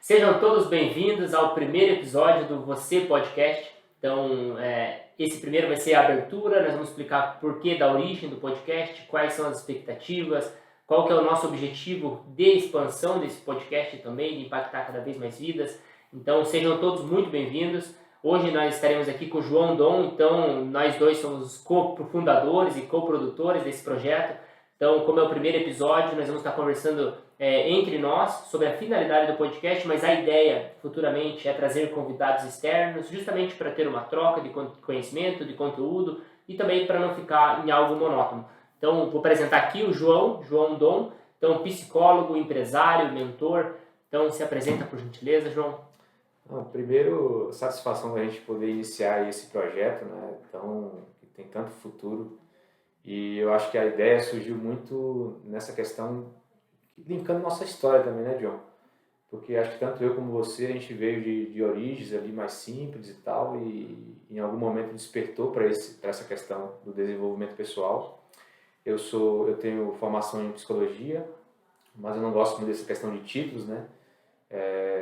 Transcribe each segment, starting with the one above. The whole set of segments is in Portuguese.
Sejam todos bem-vindos ao primeiro episódio do Você Podcast. Então, esse primeiro vai ser a abertura, nós vamos explicar o porquê da origem do podcast, quais são as expectativas, qual que é o nosso objetivo de expansão desse podcast também, de impactar cada vez mais vidas. Então, sejam todos muito bem-vindos. Hoje nós estaremos aqui com o João Dom, então nós dois somos os cofundadores e coprodutores desse projeto. Então, como é o primeiro episódio, nós vamos estar conversando entre nós sobre a finalidade do podcast, mas a ideia futuramente é trazer convidados externos, justamente para ter uma troca de conhecimento, de conteúdo e também para não ficar em algo monótono. Então, vou apresentar aqui o João Dom, então psicólogo, empresário, mentor. Então, se apresenta por gentileza, João. Primeiro, satisfação da gente poder iniciar esse projeto, né? Então, que tem tanto futuro. E eu acho que a ideia surgiu muito nessa questão, linkando nossa história também, né, John? Porque acho que tanto eu como você, a gente veio de origens ali mais simples e tal, e em algum momento despertou para essa questão do desenvolvimento pessoal. Eu tenho formação em psicologia, mas eu não gosto muito dessa questão de títulos, né?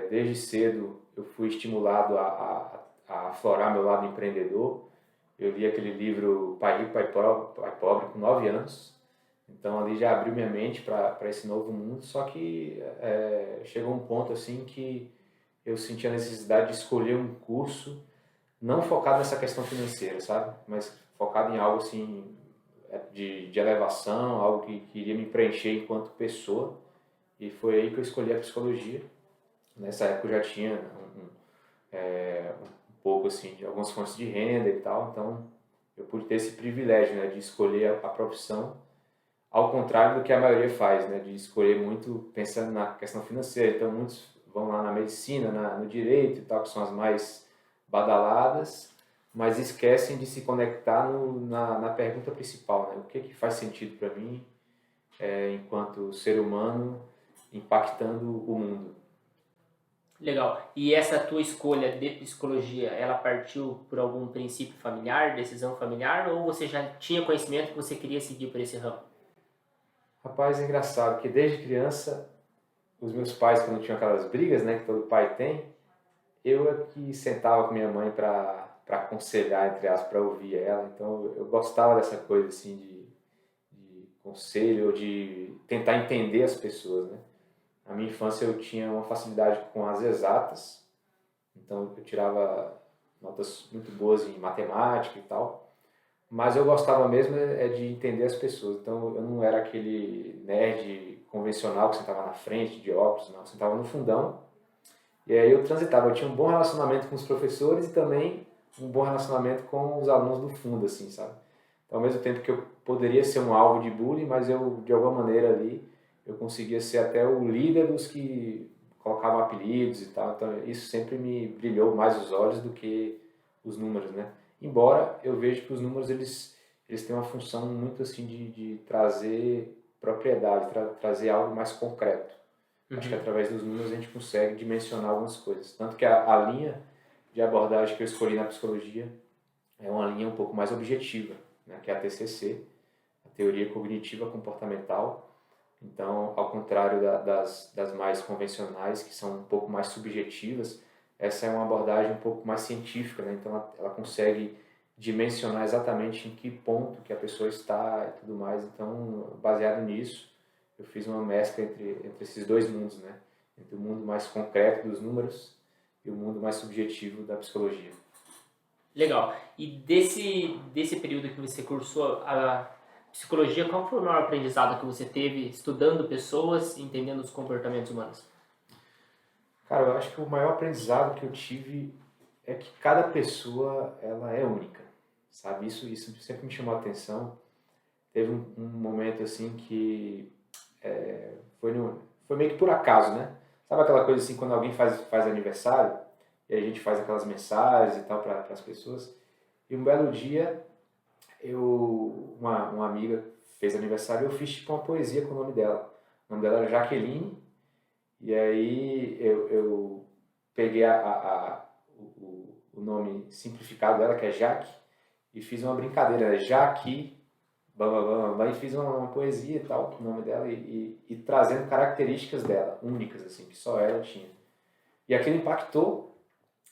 Desde cedo eu fui estimulado a aflorar meu lado empreendedor. Eu li aquele livro Pai Rico, Pai Pobre com 9 anos. Então ali já abriu minha mente para esse novo mundo. Só que chegou um ponto assim que eu senti a necessidade de escolher um curso não focado nessa questão financeira, sabe? Mas focado em algo assim de elevação, algo que iria me preencher enquanto pessoa. E foi aí que eu escolhi a psicologia. Nessa época eu já tinha um pouco assim de algumas fontes de renda e tal, então eu pude ter esse privilégio, né, de escolher a profissão, ao contrário do que a maioria faz, né, de escolher muito pensando na questão financeira. Então muitos vão lá na medicina, no direito e tal, que são as mais badaladas, mas esquecem de se conectar na pergunta principal, né, o que faz sentido para mim enquanto ser humano impactando o mundo. Legal. E essa tua escolha de psicologia, ela partiu por algum princípio familiar, decisão familiar, ou você já tinha conhecimento que você queria seguir por esse ramo? Rapaz, é engraçado, porque desde criança, os meus pais, quando tinham aquelas brigas, né, que todo pai tem, eu é que sentava com minha mãe para aconselhar, entre aspas, para ouvir ela. Então eu gostava dessa coisa assim de conselho, ou de tentar entender as pessoas, né? Na minha infância eu tinha uma facilidade com as exatas, então eu tirava notas muito boas em matemática e tal, mas eu gostava mesmo de entender as pessoas. Então eu não era aquele nerd convencional que sentava na frente de óculos, não, eu sentava no fundão. E aí eu transitava, eu tinha um bom relacionamento com os professores e também um bom relacionamento com os alunos do fundo, assim, sabe? Então, ao mesmo tempo que eu poderia ser um alvo de bullying, mas eu, de alguma maneira ali, eu conseguia ser até o líder dos que colocavam apelidos e tal. Então, isso sempre me brilhou mais os olhos do que os números, né? Embora eu veja que os números, eles têm uma função muito assim de trazer propriedade, trazer algo mais concreto. Acho que através dos números a gente consegue dimensionar algumas coisas. Tanto que a linha de abordagem que eu escolhi na psicologia é uma linha um pouco mais objetiva, né, que é a TCC, a Teoria Cognitiva Comportamental. Então, ao contrário das mais convencionais, que são um pouco mais subjetivas, essa é uma abordagem um pouco mais científica, né? Então ela consegue dimensionar exatamente em que ponto que a pessoa está e tudo mais. Então, baseado nisso, eu fiz uma mescla entre esses dois mundos, né? Entre o mundo mais concreto dos números e o mundo mais subjetivo da psicologia. Legal. E desse período que você cursou a psicologia, qual foi o maior aprendizado que você teve estudando pessoas e entendendo os comportamentos humanos? Cara, eu acho que o maior aprendizado que eu tive é que cada pessoa ela é única, sabe? Isso sempre me chamou a atenção. Teve um momento assim que foi meio que por acaso, né? Sabe aquela coisa assim, quando alguém faz aniversário, e a gente faz aquelas mensagens e tal para as pessoas. E um belo dia, uma amiga fez aniversário e eu fiz tipo uma poesia com o nome dela. O nome dela era Jaqueline, e aí eu peguei o nome simplificado dela, que é Jaque, e fiz uma brincadeira, Jaque, e fiz uma poesia e tal, com o nome dela, e trazendo características dela, únicas, assim, que só ela tinha. E aquilo impactou,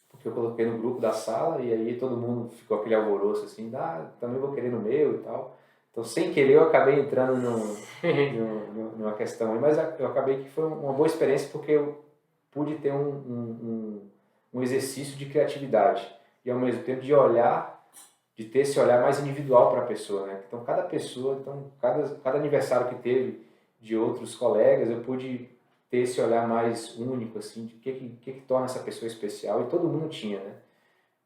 porque eu coloquei no grupo da sala e aí todo mundo ficou aquele alvoroço assim, também vou querer no meu e tal. Então, sem querer, eu acabei entrando numa questão aí, mas eu acabei que foi uma boa experiência porque eu pude ter um exercício de criatividade e, ao mesmo tempo, de ter esse olhar mais individual para a pessoa, né? Então, cada pessoa, cada aniversário que teve de outros colegas, eu pude ter esse olhar mais único, assim, de o que torna essa pessoa especial, e todo mundo tinha, né?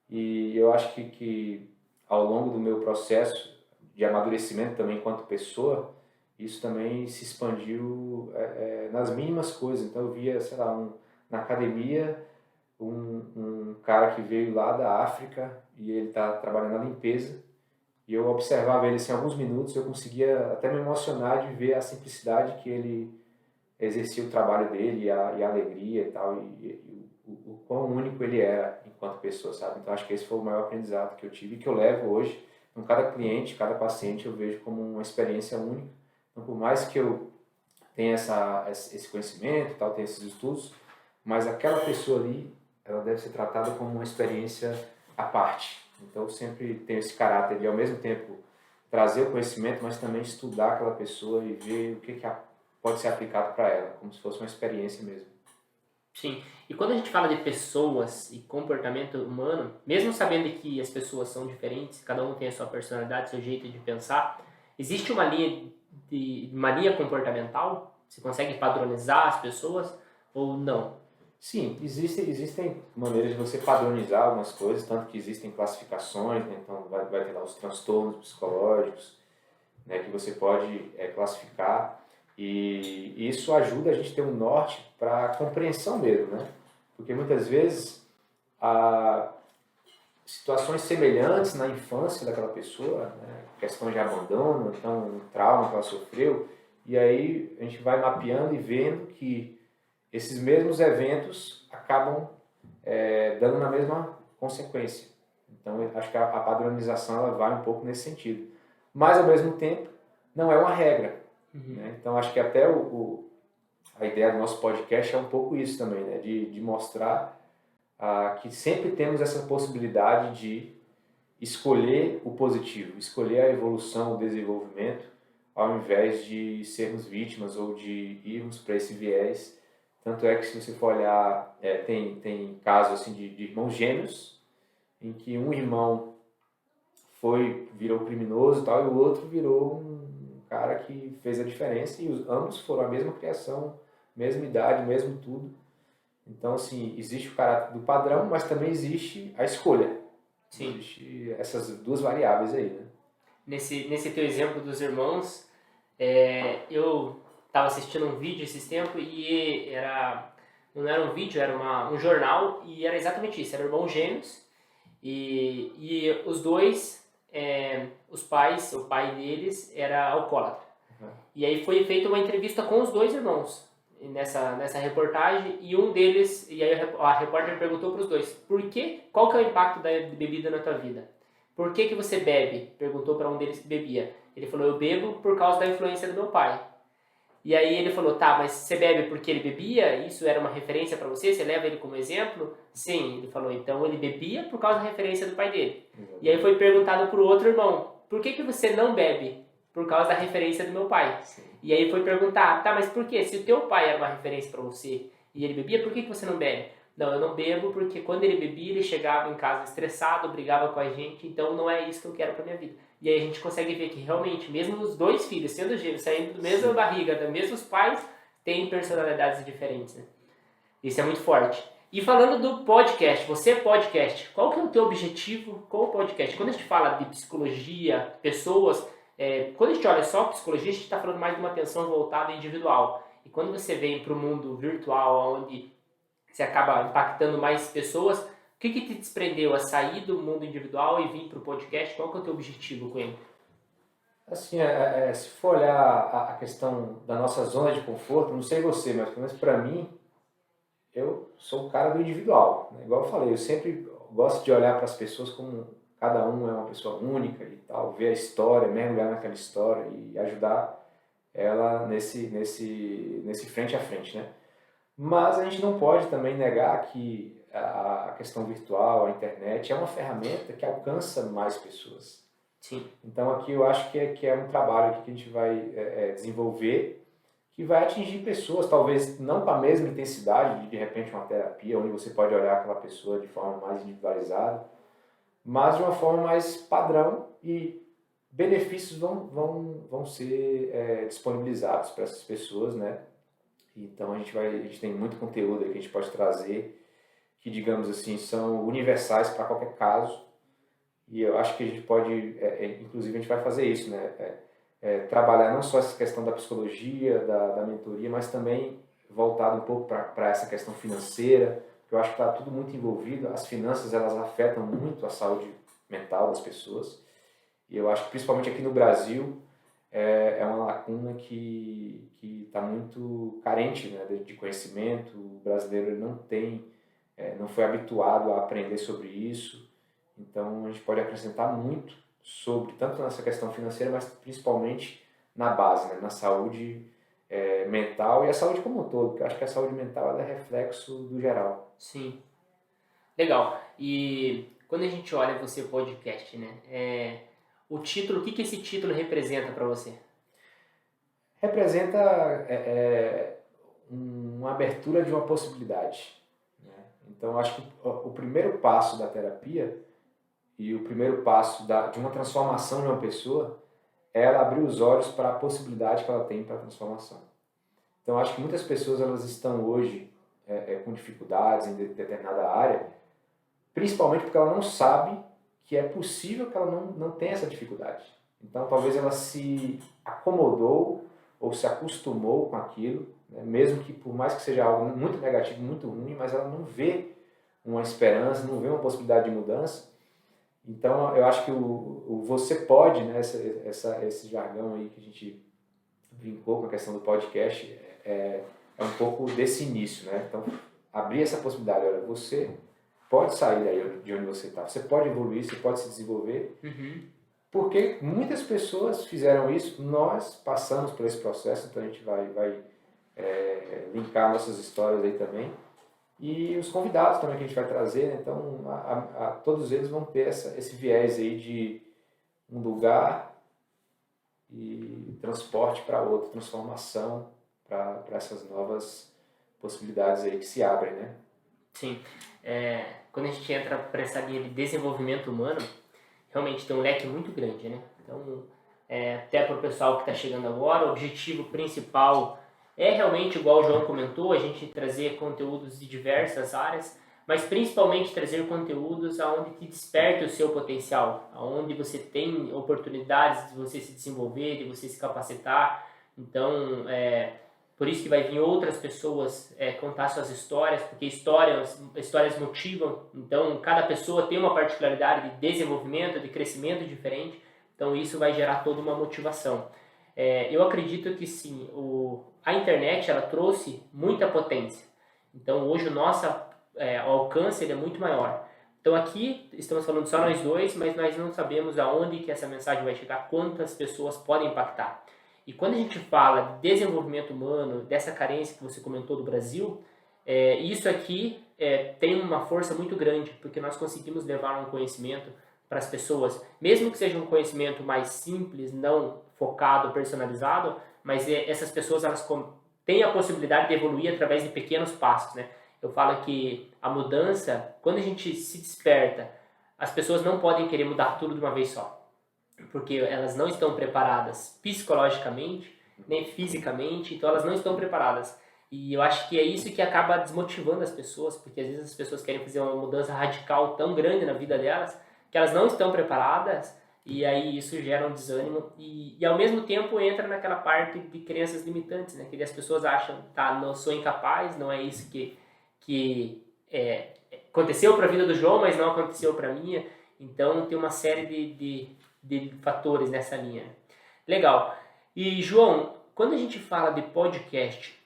E eu acho que ao longo do meu processo de amadurecimento também enquanto pessoa, isso também se expandiu nas mínimas coisas. Então eu via, sei lá, na academia, um cara que veio lá da África e ele está trabalhando na limpeza, e eu observava ele assim, alguns minutos, eu conseguia até me emocionar de ver a simplicidade que ele exercia o trabalho dele, e a alegria e tal, e o quão único ele era enquanto pessoa, sabe? Então acho que esse foi o maior aprendizado que eu tive e que eu levo hoje. Então cada cliente, cada paciente eu vejo como uma experiência única. Então por mais que eu tenha esse conhecimento e tal, tenha esses estudos, mas aquela pessoa ali, ela deve ser tratada como uma experiência à parte. Então eu sempre tenho esse caráter de ao mesmo tempo trazer o conhecimento, mas também estudar aquela pessoa e ver o que pode ser aplicado para ela, como se fosse uma experiência mesmo. Sim. E quando a gente fala de pessoas e comportamento humano, mesmo sabendo que as pessoas são diferentes, cada um tem a sua personalidade, seu jeito de pensar, existe uma linha comportamental? Você consegue padronizar as pessoas ou não? Sim, existem maneiras de você padronizar algumas coisas, tanto que existem classificações, né? Então vai ter lá os transtornos psicológicos, né, que você pode classificar, e isso ajuda a gente a ter um norte para a compreensão mesmo, né? Porque muitas vezes há situações semelhantes na infância daquela pessoa, né, questão de abandono, então um trauma que ela sofreu, e aí a gente vai mapeando e vendo que esses mesmos eventos acabam dando na mesma consequência. Então eu acho que a padronização ela vai um pouco nesse sentido. Mas, ao mesmo tempo, não é uma regra. Né? Então, acho que até a ideia do nosso podcast é um pouco isso também, né? De mostrar que sempre temos essa possibilidade de escolher o positivo, escolher a evolução, o desenvolvimento, ao invés de sermos vítimas ou de irmos para esse viés. Tanto é que, se você for olhar, tem casos assim, de irmãos gêmeos, em que um irmão virou criminoso e tal, e o outro virou um cara que fez a diferença, e ambos foram a mesma criação, mesma idade, mesmo tudo. Então, assim, existe o caráter do padrão, mas também existe a escolha. Sim. Existe essas duas variáveis aí, né? Nesse teu exemplo dos irmãos, eu estava assistindo um vídeo esses tempos e não era um vídeo, era um jornal, e era exatamente isso, eram irmãos gêmeos, e os dois, o pai deles era alcoólatra. Uhum. E aí foi feita uma entrevista com os dois irmãos nessa reportagem, e um deles, e aí a repórter perguntou para os dois, qual que é o impacto da bebida na tua vida? Por que você bebe? Perguntou para um deles que bebia. Ele falou, eu bebo por causa da influência do meu pai. E aí ele falou, tá, mas você bebe porque ele bebia? Isso era uma referência para você? Você leva ele como exemplo? Sim, ele falou, então ele bebia por causa da referência do pai dele. E aí foi perguntado para o outro irmão, por que você não bebe? Por causa da referência do meu pai. Sim. E aí foi perguntar, tá, mas por quê? Se o teu pai era uma referência para você e ele bebia, por que você não bebe? Não, eu não bebo porque quando ele bebia, ele chegava em casa estressado, brigava com a gente, então não é isso que eu quero pra minha vida. E aí a gente consegue ver que realmente, mesmo os dois filhos, sendo gêmeos, saindo da mesma barriga, dos mesmos pais, têm personalidades diferentes, né? Isso é muito forte. E falando do podcast, você é podcast, qual que é o teu objetivo com o podcast? Quando a gente fala de psicologia, pessoas, quando a gente olha só psicologia, a gente está falando mais de uma atenção voltada individual. E quando você vem para o mundo virtual, onde você acaba impactando mais pessoas, o que te desprendeu a sair do mundo individual e vir para o podcast? Qual que é o teu objetivo com ele? Assim, se for olhar a questão da nossa zona de conforto, não sei você, mas pelo menos para mim, eu sou o cara do individual. Né? Igual eu falei, eu sempre gosto de olhar para as pessoas como cada um é uma pessoa única e tal, ver a história, mergulhar naquela história e ajudar ela nesse frente a frente, né? Mas a gente não pode também negar que a questão virtual, a internet, é uma ferramenta que alcança mais pessoas. Sim. Então aqui eu acho que é um trabalho que a gente vai desenvolver, que vai atingir pessoas, talvez não com a mesma intensidade de repente uma terapia, onde você pode olhar aquela pessoa de forma mais individualizada, mas de uma forma mais padrão, e benefícios vão ser disponibilizados para essas pessoas, né? Então a gente tem muito conteúdo aí que a gente pode trazer, que digamos assim, são universais para qualquer caso, e eu acho que a gente pode, inclusive a gente vai fazer isso, né? Trabalhar não só essa questão da psicologia, da mentoria, mas também voltado um pouco para essa questão financeira, que eu acho que está tudo muito envolvido. As finanças, elas afetam muito a saúde mental das pessoas, e eu acho que principalmente aqui no Brasil é uma lacuna que está muito carente, né, de conhecimento. O brasileiro ele não tem, não foi habituado a aprender sobre isso, então a gente pode acrescentar muito sobre, tanto nessa questão financeira, mas principalmente na base, né, na saúde mental e a saúde como um todo, porque eu acho que a saúde mental ela é reflexo do geral. Sim. Legal. E quando a gente olha você podcast, né? O título, o que esse título representa para você? Representa uma abertura de uma possibilidade, né? Então eu acho que o primeiro passo da terapia e o primeiro passo de uma transformação de uma pessoa é ela abrir os olhos para a possibilidade que ela tem para a transformação. Então, acho que muitas pessoas elas estão hoje com dificuldades em determinada área, principalmente porque ela não sabe que é possível que ela não tenha essa dificuldade. Então, talvez ela se acomodou ou se acostumou com aquilo, né? Mesmo que por mais que seja algo muito negativo, muito ruim, mas ela não vê uma esperança, não vê uma possibilidade de mudança. Então, eu acho que o você pode, né, esse jargão aí que a gente brincou com a questão do podcast, é um pouco desse início, né? Então, abrir essa possibilidade, olha, você pode sair daí de onde você está, você pode evoluir, você pode se desenvolver, porque muitas pessoas fizeram isso, nós passamos por esse processo, então a gente vai linkar nossas histórias aí também. E os convidados também que a gente vai trazer, né? Então todos eles vão ter esse viés aí de um lugar e transporte para outro, transformação para essas novas possibilidades aí que se abrem, né? Sim. Quando a gente entra para essa linha de desenvolvimento humano, realmente tem um leque muito grande, né? Então, até para o pessoal que está chegando agora, o objetivo principal é realmente, igual o João comentou, a gente trazer conteúdos de diversas áreas, mas principalmente trazer conteúdos aonde te desperte o seu potencial, aonde você tem oportunidades de você se desenvolver, de você se capacitar. Então, por isso que vai vir outras pessoas contar suas histórias, porque histórias motivam. Então, cada pessoa tem uma particularidade de desenvolvimento, de crescimento diferente. Então, isso vai gerar toda uma motivação. Eu acredito que sim, a internet ela trouxe muita potência. Então, hoje o nosso alcance ele é muito maior. Então, aqui estamos falando só nós dois, mas nós não sabemos aonde que essa mensagem vai chegar, quantas pessoas podem impactar. E quando a gente fala de desenvolvimento humano, dessa carência que você comentou do Brasil, isso aqui tem uma força muito grande, porque nós conseguimos levar um conhecimento para as pessoas, mesmo que seja um conhecimento mais simples, não focado, personalizado, mas essas pessoas elas têm a possibilidade de evoluir através de pequenos passos, né? Eu falo que a mudança, quando a gente se desperta, as pessoas não podem querer mudar tudo de uma vez só, porque elas não estão preparadas psicologicamente, nem fisicamente, então elas não estão preparadas. E eu acho que é isso que acaba desmotivando as pessoas, porque às vezes as pessoas querem fazer uma mudança radical tão grande na vida delas, que elas não estão preparadas, e aí isso gera um desânimo, e ao mesmo tempo entra naquela parte de crenças limitantes, né? Que as pessoas acham, tá, não sou incapaz, não é isso que aconteceu para a vida do João, mas não aconteceu para a minha. Então tem uma série de fatores nessa linha. Legal. E João, quando a gente fala de podcast,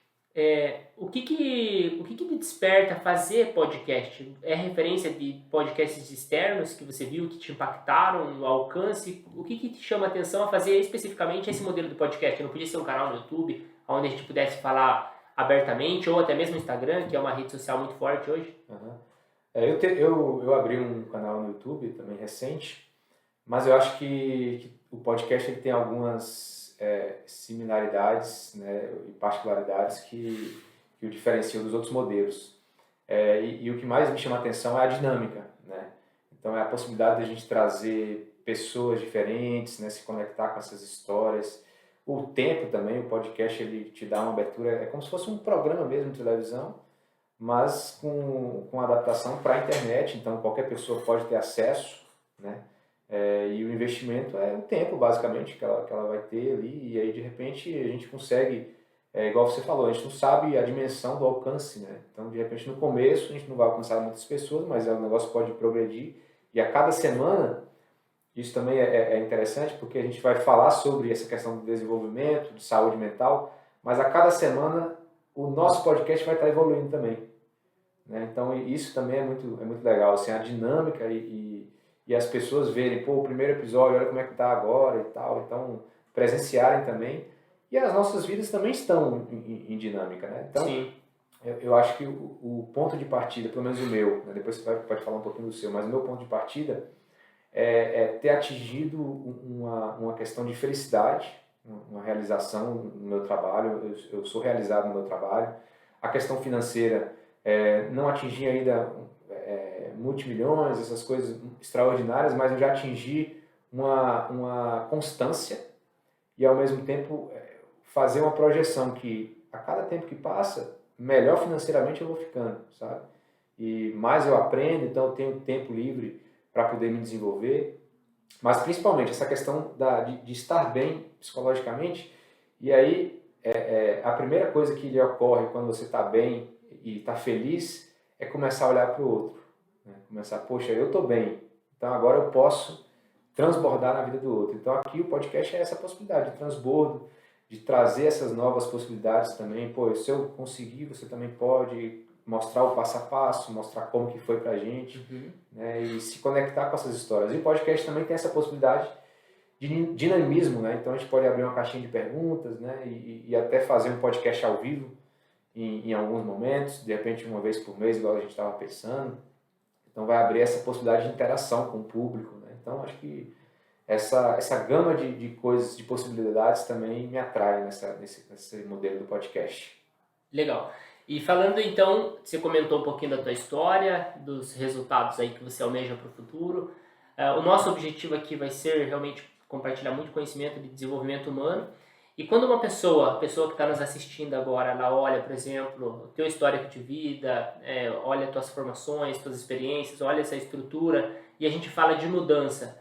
o que te desperta fazer podcast? É referência de podcasts externos que você viu que te impactaram no alcance? O que te chama a atenção a fazer especificamente esse modelo de podcast? Não podia ser um canal no YouTube onde a gente pudesse falar abertamente, ou até mesmo o Instagram, que é uma rede social muito forte hoje? Uhum. Eu abri um canal no YouTube também recente, mas eu acho que o podcast ele tem algumas similaridades, né, e particularidades que o diferenciam dos outros modelos. E o que mais me chama a atenção é a dinâmica, né? Então é a possibilidade de a gente trazer pessoas diferentes, né, se conectar com essas histórias. O tempo também, o podcast ele te dá uma abertura, é como se fosse um programa mesmo de televisão, mas com adaptação para a internet, então qualquer pessoa pode ter acesso, né? E o investimento é o tempo, basicamente, que ela vai ter ali, e aí de repente a gente consegue, igual você falou, a gente não sabe a dimensão do alcance, né? Então de repente no começo a gente não vai alcançar muitas pessoas, mas o negócio pode progredir, e a cada semana, isso também é interessante, porque a gente vai falar sobre essa questão do desenvolvimento, de saúde mental, mas a cada semana o nosso podcast vai estar evoluindo também, né? Então isso também é muito legal, assim, a dinâmica e as pessoas verem, pô, o primeiro episódio, olha como é que tá agora e tal, então presenciarem também. E as nossas vidas também estão em dinâmica, né? Então, Sim. eu acho que o ponto de partida, pelo menos o meu, né? Depois você pode falar um pouquinho do seu, mas o meu ponto de partida ter atingido uma questão de felicidade, uma realização no meu trabalho, eu sou realizado no meu trabalho. A questão financeira, não atingi ainda multimilhões, essas coisas extraordinárias, mas eu já atingi uma constância e ao mesmo tempo fazer uma projeção que a cada tempo que passa, melhor financeiramente eu vou ficando, sabe? E mais eu aprendo, então eu tenho tempo livre para poder me desenvolver, mas principalmente essa questão de estar bem psicologicamente, e aí a primeira coisa que lhe ocorre quando você está bem e está feliz é começar a olhar para o outro, né? Começar, poxa, eu estou bem, então agora eu posso transbordar na vida do outro. Então aqui o podcast é essa possibilidade de transbordo, de trazer essas novas possibilidades também. Pô, se eu conseguir, você também pode mostrar o passo a passo, mostrar como que foi pra gente, né, e se conectar com essas histórias. E o podcast também tem essa possibilidade de dinamismo, né? Então a gente pode abrir uma caixinha de perguntas, né, e até fazer um podcast ao vivo em alguns momentos, de repente uma vez por mês, igual a gente estava pensando. Então vai abrir essa possibilidade de interação com o público, né? Então acho que essa gama de coisas, de possibilidades também me atrai nesse modelo do podcast. Legal. E falando então, você comentou um pouquinho da tua história, dos resultados aí que você almeja para o futuro. O nosso objetivo aqui vai ser realmente compartilhar muito conhecimento de desenvolvimento humano. E quando a pessoa que está nos assistindo agora, ela olha, por exemplo, o teu histórico de vida, olha as tuas formações, tuas experiências, olha essa estrutura, e a gente fala de mudança.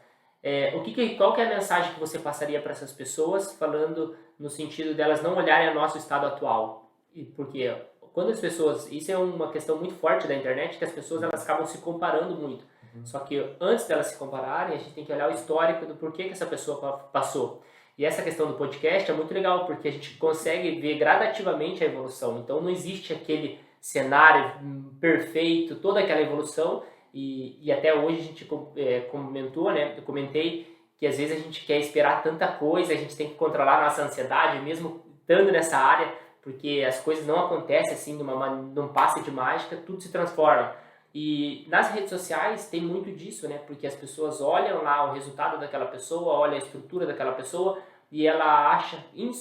Qual que é a mensagem que você passaria para essas pessoas, falando no sentido delas não olharem o nosso estado atual? Porque quando as pessoas, isso é uma questão muito forte da internet, que as pessoas elas acabam se comparando muito. Só que antes delas se compararem, a gente tem que olhar o histórico do porquê que essa pessoa passou. E essa questão do podcast é muito legal, porque a gente consegue ver gradativamente a evolução. Então não existe aquele cenário perfeito, toda aquela evolução, e até hoje a gente comentou, né? Eu comentei que às vezes a gente quer esperar tanta coisa, a gente tem que controlar a nossa ansiedade, mesmo estando nessa área, porque as coisas não acontecem assim num passe de mágica, tudo se transforma. E nas redes sociais tem muito disso, né? Porque as pessoas olham lá o resultado daquela pessoa, olham a estrutura daquela pessoa e ela acha, no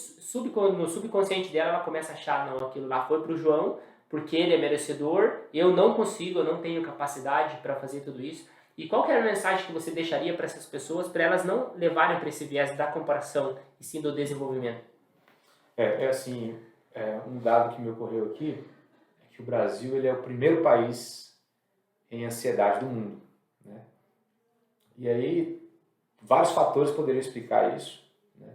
subconsciente dela, ela começa a achar, não, aquilo lá foi pro João, porque ele é merecedor, eu não consigo, eu não tenho capacidade para fazer tudo isso. E qual que é a mensagem que você deixaria para essas pessoas, para elas não levarem para esse viés da comparação e sim do desenvolvimento? Assim, um dado que me ocorreu aqui é que o Brasil ele é o primeiro país em ansiedade do mundo, né? E aí vários fatores poderiam explicar isso, né?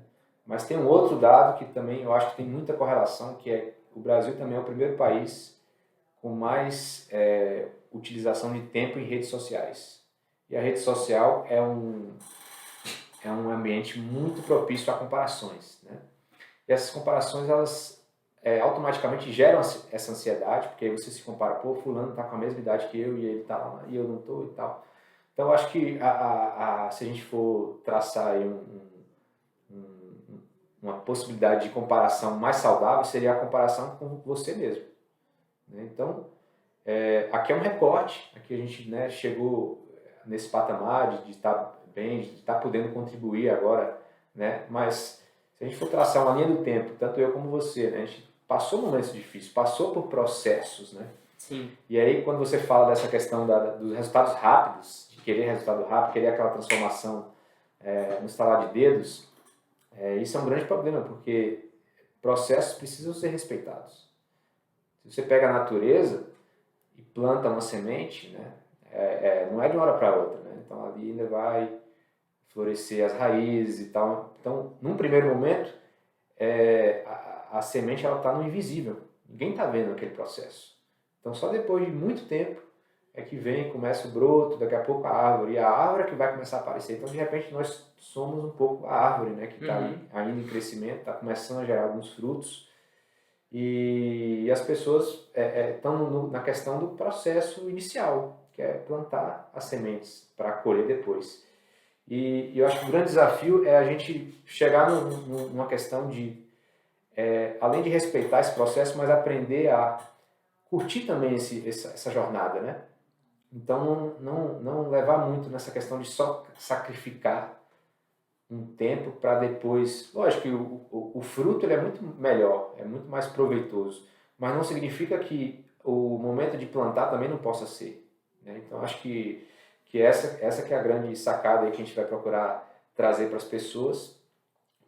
Mas tem um outro dado que também eu acho que tem muita correlação, que é o Brasil também é o primeiro país com mais utilização de tempo em redes sociais. E a rede social é um ambiente muito propício a comparações, né? E essas comparações, elas automaticamente geram essa ansiedade, porque aí você se compara, pô, fulano está com a mesma idade que eu e ele está lá e eu não estou e tal. Então, eu acho que se a gente for traçar aí uma possibilidade de comparação mais saudável seria a comparação com você mesmo, né? Então, aqui é um recorte, aqui a gente, né, chegou nesse patamar de estar bem, de estar podendo contribuir agora, né? Mas se a gente for traçar uma linha do tempo, tanto eu como você, né, a gente passou momentos difíceis, passou por processos, né? Sim. E aí, quando você fala dessa questão dos resultados rápidos, de querer resultado rápido, querer aquela transformação no estalar de dedos, isso é um grande problema, porque processos precisam ser respeitados. Se você pega a natureza e planta uma semente, né, não é de uma hora para outra, né? Então ali ainda vai florescer as raízes e tal. Então, num primeiro momento, a semente está no invisível. Ninguém está vendo aquele processo. Então, só depois de muito tempo é que começa o broto, daqui a pouco a árvore. E a árvore é que vai começar a aparecer. Então, de repente, nós somos um pouco a árvore, né, que está ali ainda em crescimento, está começando a gerar alguns frutos. E as pessoas estão na questão do processo inicial, que é plantar as sementes para colher depois. E eu acho que o grande desafio é a gente chegar numa questão de, além de respeitar esse processo, mas aprender a curtir também essa jornada, né? Então, não levar muito nessa questão de só sacrificar um tempo para depois... Lógico que o fruto ele é muito melhor, é muito mais proveitoso, mas não significa que o momento de plantar também não possa ser, né? Então, acho que essa que é a grande sacada aí que a gente vai procurar trazer para as pessoas,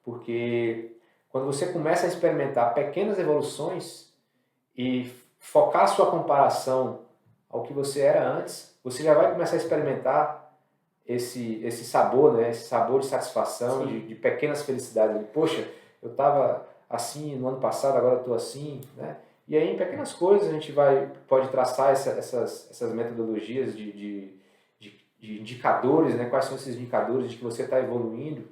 porque quando você começa a experimentar pequenas evoluções e focar a sua comparação ao que você era antes, você já vai começar a experimentar esse sabor, né? Esse sabor de satisfação, de pequenas felicidades. Poxa, eu estava assim no ano passado, agora eu estou assim, né? E aí, em pequenas coisas, a gente pode traçar essas metodologias de indicadores, né? Quais são esses indicadores de que você está evoluindo,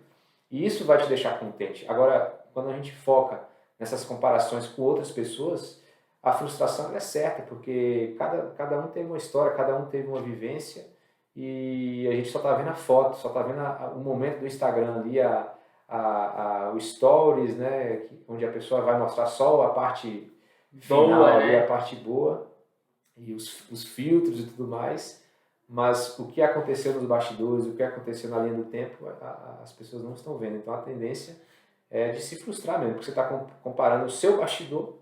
e isso vai te deixar contente. Agora, quando a gente foca nessas comparações com outras pessoas, a frustração é certa, porque cada um teve uma história, cada um teve uma vivência, e a gente só está vendo a foto, só está vendo o momento do Instagram ali, o stories, né? Onde a pessoa vai mostrar só a parte final, boa, ali, né? A parte boa, e os filtros e tudo mais. Mas o que aconteceu nos bastidores, o que aconteceu na linha do tempo, as pessoas não estão vendo. Então a tendência é de se frustrar mesmo, porque você está comparando o seu bastidor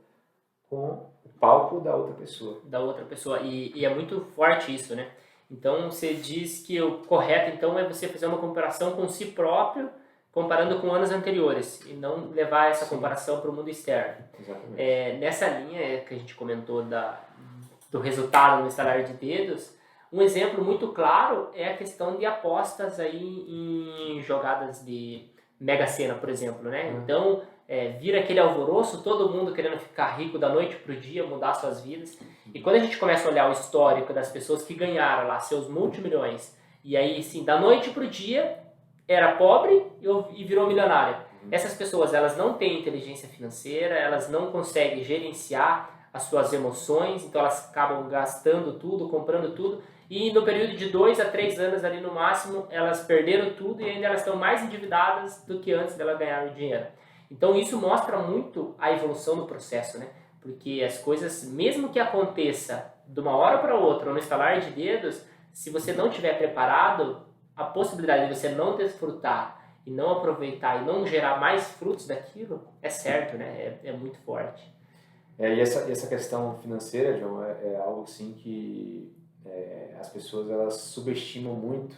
com o palco da outra pessoa. Da outra pessoa. E é muito forte isso, né? Então você diz que o correto então é você fazer uma comparação com si próprio, comparando com anos anteriores, e não levar essa comparação para o mundo externo. Exatamente. Nessa linha que a gente comentou do resultado no estalar de dedos, um exemplo muito claro é a questão de apostas aí em jogadas de Mega Sena, por exemplo, né? Então, vira aquele alvoroço, todo mundo querendo ficar rico da noite para o dia, mudar suas vidas. E quando a gente começa a olhar o histórico das pessoas que ganharam lá seus multimilhões, e aí, sim, da noite para o dia, era pobre e virou milionário. Essas pessoas, elas não têm inteligência financeira, elas não conseguem gerenciar as suas emoções, então elas acabam gastando tudo, comprando tudo, e no período de 2 a 3 anos ali no máximo, elas perderam tudo e ainda elas estão mais endividadas do que antes delas ganharem o dinheiro. Então isso mostra muito a evolução do processo, né? Porque as coisas, mesmo que aconteça de uma hora para outra, ou no estalar de dedos, se você não estiver preparado, a possibilidade de você não desfrutar e não aproveitar e não gerar mais frutos daquilo é certo, né? É muito forte. E essa questão financeira, João, é algo assim que as pessoas elas subestimam muito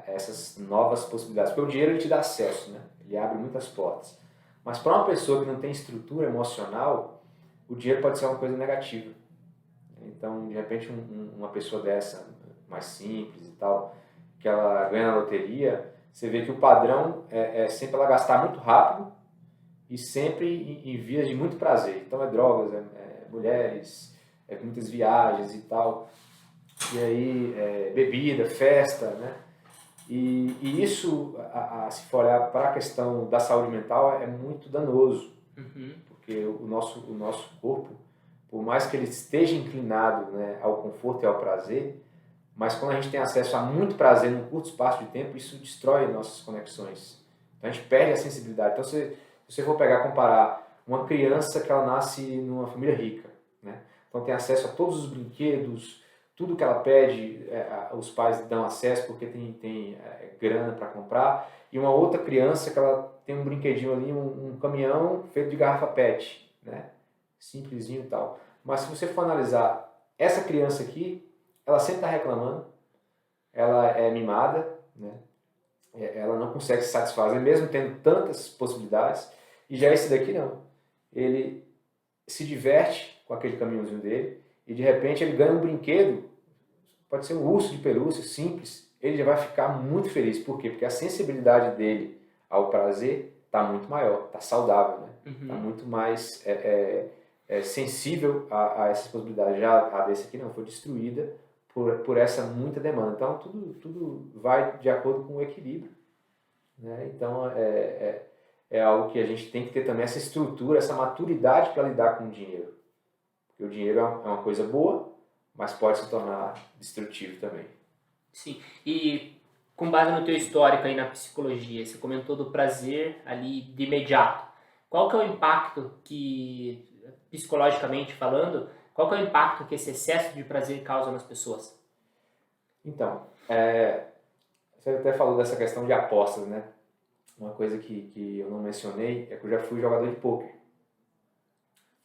essas novas possibilidades. Porque o dinheiro ele te dá acesso, né? Ele abre muitas portas. Mas para uma pessoa que não tem estrutura emocional, o dinheiro pode ser uma coisa negativa. Então, de repente, uma pessoa dessa, mais simples e tal, que ela ganha na loteria, você vê que o padrão é sempre ela gastar muito rápido e sempre em vias de muito prazer. Então, drogas, mulheres, muitas viagens e tal. E aí, bebida, festa, né? E isso, se for olhar para a questão da saúde mental, é muito danoso. Porque o nosso corpo, por mais que ele esteja inclinado, né, ao conforto e ao prazer, mas quando a gente tem acesso a muito prazer num curto espaço de tempo, isso destrói nossas conexões. Então a gente perde a sensibilidade. Então se você for pegar comparar uma criança que ela nasce numa família rica, né? Então tem acesso a todos os brinquedos, tudo que ela pede, os pais dão acesso porque tem grana para comprar. E uma outra criança que ela tem um brinquedinho ali, um caminhão feito de garrafa PET, né? Simplesinho e tal. Mas se você for analisar essa criança aqui, ela sempre está reclamando, ela é mimada, né? Ela não consegue se satisfazer, mesmo tendo tantas possibilidades. E já esse daqui não. Ele se diverte com aquele caminhãozinho dele e de repente ele ganha um brinquedo, pode ser um urso de pelúcia simples, ele já vai ficar muito feliz. Por quê? Porque a sensibilidade dele ao prazer está muito maior, está saudável, né? Está muito mais sensível a essas possibilidades. Já a desse aqui não, foi destruída por essa muita demanda. Então, tudo vai de acordo com o equilíbrio, né? Então, é algo que a gente tem que ter também essa estrutura, essa maturidade para lidar com o dinheiro. Porque o dinheiro é uma coisa boa, mas pode se tornar destrutivo também. Sim, e com base no teu histórico aí na psicologia, você comentou do prazer ali de imediato. Qual que é o impacto que, psicologicamente falando, qual que é o impacto que esse excesso de prazer causa nas pessoas? Então, você até falou dessa questão de apostas, né? Uma coisa que eu não mencionei é que eu já fui jogador de pôquer.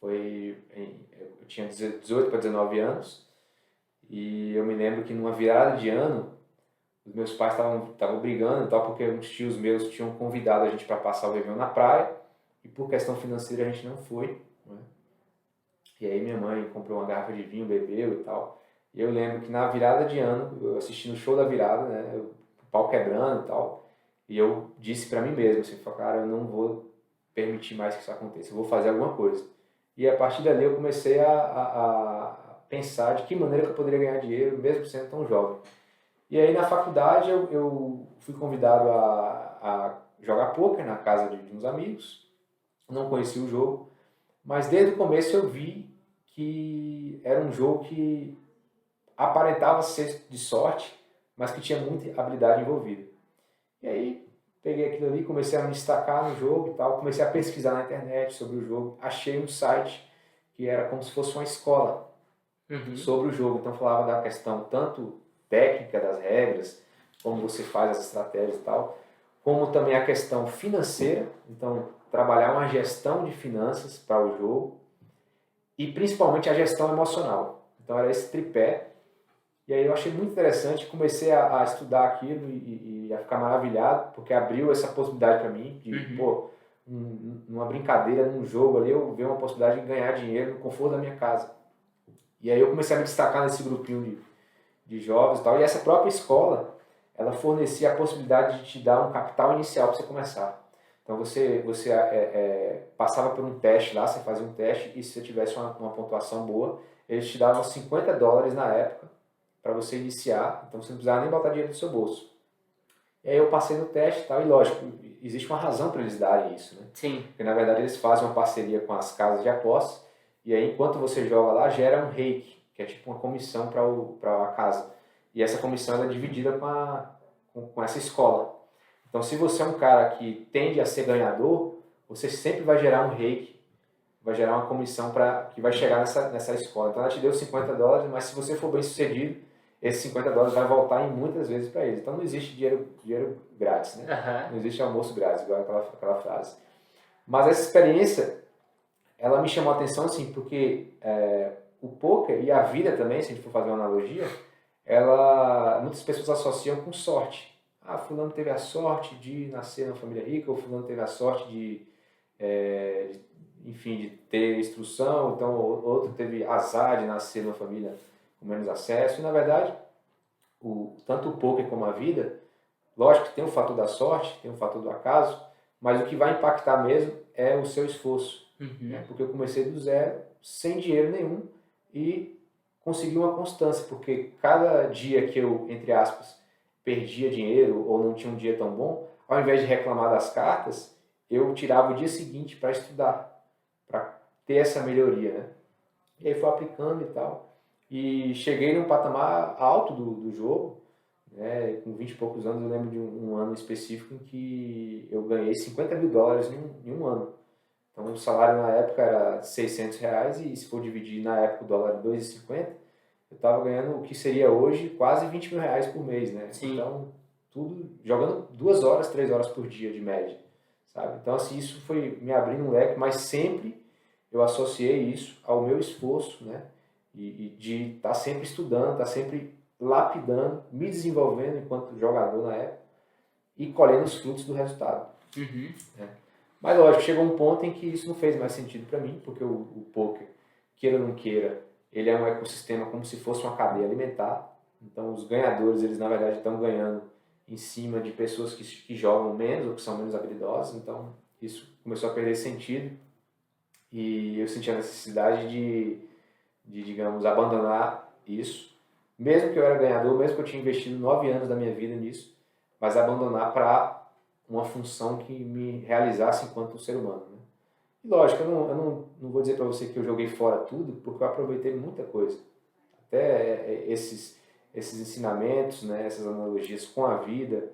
Eu tinha 18 para 19 anos e eu me lembro que numa virada de ano, os meus pais estavam brigando e tal, porque uns tios meus tinham convidado a gente para passar o Réveillon na praia e por questão financeira a gente não foi, né? E aí minha mãe comprou uma garrafa de vinho, bebeu e tal. E eu lembro que na virada de ano, eu assistindo o show da virada, né, o pau quebrando e tal, e eu disse para mim mesmo, assim, cara, eu não vou permitir mais que isso aconteça, eu vou fazer alguma coisa. E a partir dali eu comecei a pensar de que maneira que eu poderia ganhar dinheiro, mesmo sendo tão jovem. E aí na faculdade eu fui convidado a jogar pôquer na casa de uns amigos, não conhecia o jogo, mas desde o começo eu vi que era um jogo que aparentava ser de sorte, mas que tinha muita habilidade envolvida. E aí peguei aquilo ali, comecei a me destacar no jogo e tal, comecei a pesquisar na internet sobre o jogo, achei um site que era como se fosse uma escola sobre o jogo, então falava da questão tanto técnica das regras, como você faz as estratégias e tal, como também a questão financeira, então trabalhar uma gestão de finanças para o jogo e principalmente a gestão emocional. Então era esse tripé. E aí eu achei muito interessante, comecei a estudar aquilo e a ficar maravilhado, porque abriu essa possibilidade para mim de, numa brincadeira, num jogo ali, eu ver uma possibilidade de ganhar dinheiro no conforto da minha casa. E aí eu comecei a me destacar nesse grupinho de jovens e tal, e essa própria escola, ela fornecia a possibilidade de te dar um capital inicial para você começar. Então você passava por um teste lá, você fazia um teste, e se você tivesse uma pontuação boa, eles te davam $50 na época, para você iniciar, então você não precisava nem botar dinheiro no seu bolso. E aí eu passei no teste e tal, e lógico, existe uma razão para eles darem isso, né? Sim. Porque na verdade eles fazem uma parceria com as casas de apostas, e aí enquanto você joga lá, gera um rake, que é tipo uma comissão para a casa. E essa comissão ela é dividida com essa escola. Então se você é um cara que tende a ser ganhador, você sempre vai gerar um rake, vai gerar uma comissão que vai chegar nessa escola. Então ela te deu $50, mas se você for bem sucedido, esses $50 vai voltar em muitas vezes para eles. Então não existe dinheiro grátis, né? Não existe almoço grátis, igual aquela frase. Mas essa experiência, ela me chamou a atenção assim, porque o poker e a vida também, se a gente for fazer uma analogia, muitas pessoas associam com sorte. Ah, fulano teve a sorte de nascer numa família rica, ou fulano teve a sorte de ter instrução, então outro teve azar de nascer numa família com menos acesso. E na verdade, tanto o poker como a vida, lógico que tem o fator da sorte, tem o fator do acaso, mas o que vai impactar mesmo é o seu esforço. Né? Porque eu comecei do zero, sem dinheiro nenhum, e consegui uma constância, porque cada dia que eu, entre aspas, perdia dinheiro ou não tinha um dia tão bom, ao invés de reclamar das cartas, eu tirava o dia seguinte para estudar, para ter essa melhoria, né? E aí fui aplicando e tal. E cheguei num patamar alto do jogo, né? Com 20 e poucos anos eu lembro de um ano específico em que eu ganhei $50.000 em um ano. Então o salário na época era R$ 600 e se for dividir na época o dólar era 2,50, eu estava ganhando o que seria hoje quase R$ 20.000 por mês, né? Sim. Então tudo jogando 2 horas, 3 horas por dia de média, sabe? Então assim, isso foi me abrindo um leque, mas sempre eu associei isso ao meu esforço, né? E de estar sempre estudando, estar sempre lapidando, me desenvolvendo enquanto jogador na época e colhendo os frutos do resultado. Uhum. Né? Mas lógico, chegou um ponto em que isso não fez mais sentido para mim, porque o poker, queira ou não queira, ele é um ecossistema como se fosse uma cadeia alimentar. Então os ganhadores, eles na verdade estão ganhando em cima de pessoas que jogam menos ou que são menos habilidosas. Então isso começou a perder sentido e eu senti a necessidade de digamos, abandonar isso. Mesmo que eu era ganhador, mesmo que eu tinha investido 9 anos da minha vida nisso, mas abandonar para uma função que me realizasse enquanto ser humano. Né? E lógico, eu não vou dizer para você que eu joguei fora tudo, porque eu aproveitei muita coisa. Até esses ensinamentos, né, essas analogias com a vida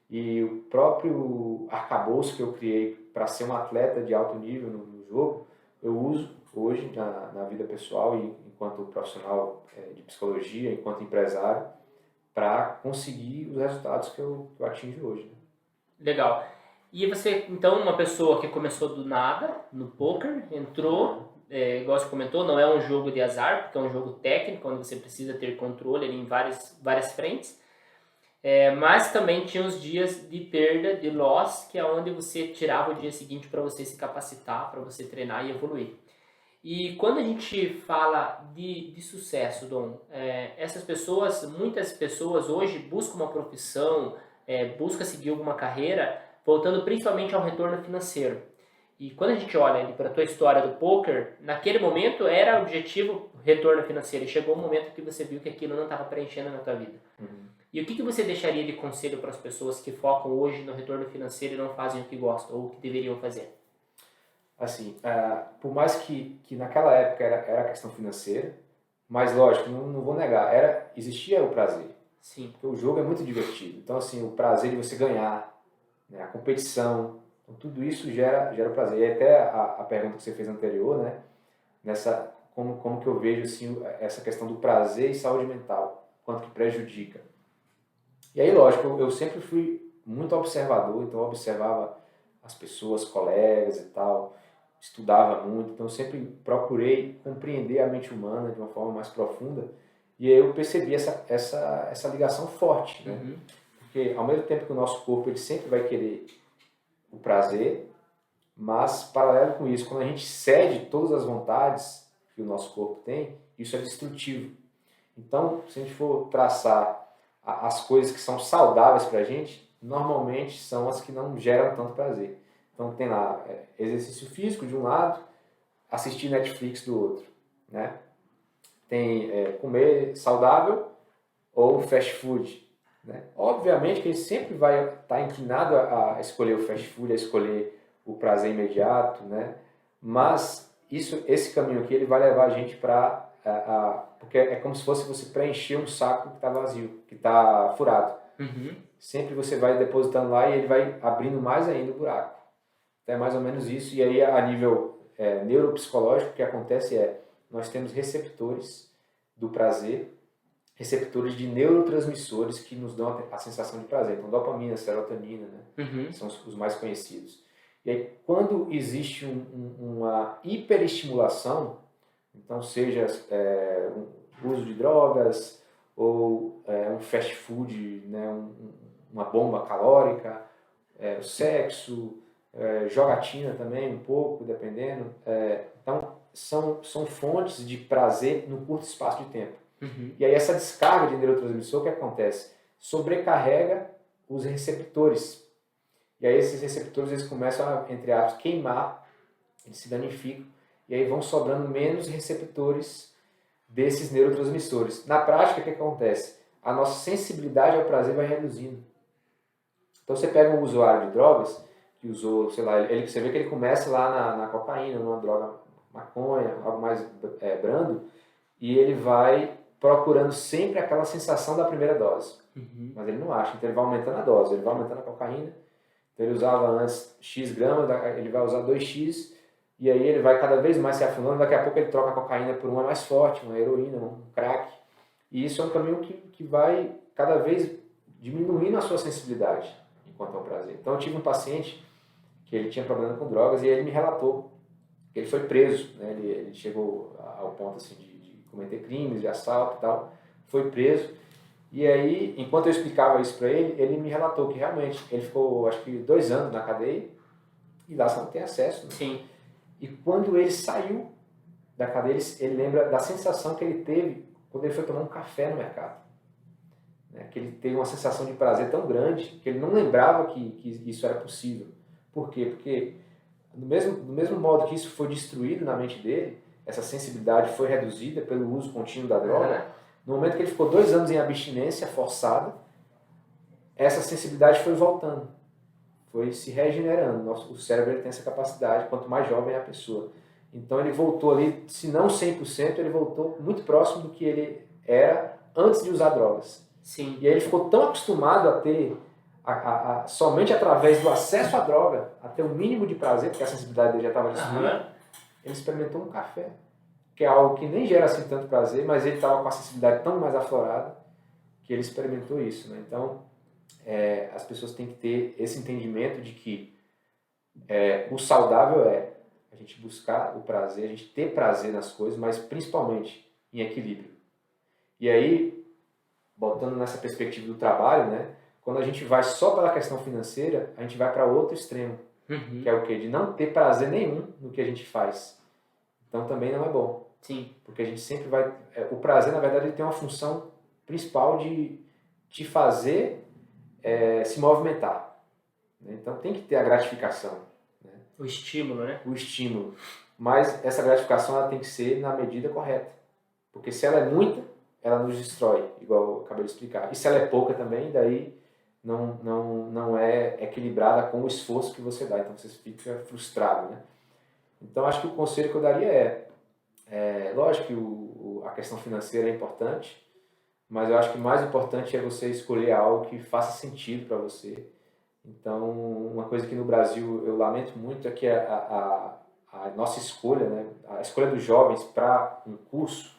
e o próprio arcabouço que eu criei para ser um atleta de alto nível no jogo, eu uso hoje na vida pessoal e enquanto profissional de psicologia, enquanto empresário, para conseguir os resultados que eu atingo hoje. Né? Legal. E você, então, uma pessoa que começou do nada no poker, entrou, igual você comentou, não é um jogo de azar, porque é um jogo técnico, onde você precisa ter controle ali em várias frentes. Mas também tinha os dias de perda, de loss, que é onde você tirava o dia seguinte para você se capacitar, para você treinar e evoluir. E quando a gente fala de sucesso, Dom, muitas pessoas hoje buscam uma profissão, buscam seguir alguma carreira, voltando principalmente ao retorno financeiro. E quando a gente olha para a tua história do poker, naquele momento era o objetivo retorno financeiro, e chegou um momento que você viu que aquilo não estava preenchendo na tua vida. Uhum. E o que você deixaria de conselho para as pessoas que focam hoje no retorno financeiro e não fazem o que gostam ou o que deveriam fazer? Assim, por mais que naquela época era questão financeira, mas lógico, não vou negar, existia o prazer. Sim. Porque o jogo é muito divertido. Então, assim, o prazer de você ganhar, né, a competição, então, tudo isso gera prazer. E até a pergunta que você fez anterior, né, como que eu vejo assim, essa questão do prazer e saúde mental, quanto que prejudica. E aí, lógico, eu sempre fui muito observador, então eu observava as pessoas, colegas e tal, estudava muito, então eu sempre procurei compreender a mente humana de uma forma mais profunda e aí eu percebi essa ligação forte, né? Uhum. Porque ao mesmo tempo que o nosso corpo ele sempre vai querer o prazer, mas paralelo com isso, quando a gente cede todas as vontades que o nosso corpo tem, isso é destrutivo. Então, se a gente for traçar as coisas que são saudáveis para a gente, normalmente são as que não geram tanto prazer. Então tem lá exercício físico de um lado, assistir Netflix do outro, né? Tem comer saudável ou fast food, né? Obviamente que a gente sempre vai estar inclinado a escolher o fast food, a escolher o prazer imediato, né? Mas esse caminho aqui ele vai levar a gente para porque é como se fosse você preencher um saco que está vazio, que está furado. Uhum. Sempre você vai depositando lá e ele vai abrindo mais ainda o buraco. Então é mais ou menos isso. E aí, a nível neuropsicológico, o que acontece nós temos receptores do prazer, receptores de neurotransmissores que nos dão a sensação de prazer. Então, dopamina, serotonina, né? Uhum. São os mais conhecidos. E aí, quando existe uma hiperestimulação, então seja o uso de drogas ou um fast food, né? Uma bomba calórica, o sexo, jogatina também um pouco, dependendo. Então, são fontes de prazer no curto espaço de tempo. Uhum. E aí essa descarga de neurotransmissor, o que acontece? Sobrecarrega os receptores. E aí esses receptores eles começam a, entre aspas, queimar, eles se danificam, e aí vão sobrando menos receptores desses neurotransmissores. Na prática, o que acontece? A nossa sensibilidade ao prazer vai reduzindo. Então você pega um usuário de drogas, que usou, sei lá, você vê que ele começa lá na cocaína, numa droga maconha, algo mais brando, e ele vai procurando sempre aquela sensação da primeira dose. mas ele não acha, então ele vai aumentando a dose, ele vai aumentando a cocaína. Então ele usava antes X gramas, ele vai usar 2X, e aí ele vai cada vez mais se afundando, daqui a pouco ele troca a cocaína por uma mais forte, uma heroína, um crack. E isso é um caminho que vai cada vez diminuindo a sua sensibilidade enquanto ao prazer. Então eu tive um paciente que ele tinha problema com drogas e ele me relatou que ele foi preso, né? Ele chegou ao ponto assim, de cometer crimes, de assalto e tal, foi preso. E aí, enquanto eu explicava isso para ele, ele me relatou que realmente ele ficou, acho que 2 anos na cadeia e lá você não tem acesso. Né? Sim. E quando ele saiu da cadeia, ele lembra da sensação que ele teve quando ele foi tomar um café no mercado. Né? Que ele teve uma sensação de prazer tão grande que ele não lembrava que isso era possível. Por quê? Porque do mesmo modo que isso foi destruído na mente dele, essa sensibilidade foi reduzida pelo uso contínuo da droga. No momento que ele ficou 2 anos em abstinência forçada, essa sensibilidade foi voltando, foi se regenerando. O cérebro ele tem essa capacidade, quanto mais jovem é a pessoa. Então ele voltou ali, se não 100%, ele voltou muito próximo do que ele era antes de usar drogas. Sim. E aí ele ficou tão acostumado a ter, somente através do acesso à droga, a ter o mínimo de prazer, porque a sensibilidade dele já estava destruída, ele experimentou um café, que é algo que nem gera assim tanto prazer, mas ele estava com a sensibilidade tão mais aflorada que ele experimentou isso. Né? Então, as pessoas têm que ter esse entendimento de que o saudável é a gente buscar o prazer, a gente ter prazer nas coisas, mas principalmente em equilíbrio. E aí, botando nessa perspectiva do trabalho, né, quando a gente vai só pela questão financeira, a gente vai para outro extremo, que é o quê? De não ter prazer nenhum no que a gente faz. Então também não é bom. Sim. Porque a gente sempre vai... O prazer, na verdade, ele tem uma função principal de te fazer se movimentar. Né? Então tem que ter a gratificação. Né? O estímulo, né? O estímulo. Mas essa gratificação ela tem que ser na medida correta. Porque se ela é muita, ela nos destrói, igual eu acabei de explicar. E se ela é pouca também, daí não é equilibrada com o esforço que você dá. Então você fica frustrado. Né? Então acho que o conselho que eu daria lógico que a questão financeira é importante, mas eu acho que o mais importante é você escolher algo que faça sentido para você. Então, uma coisa que no Brasil eu lamento muito é que a nossa escolha, né, a escolha dos jovens para um curso,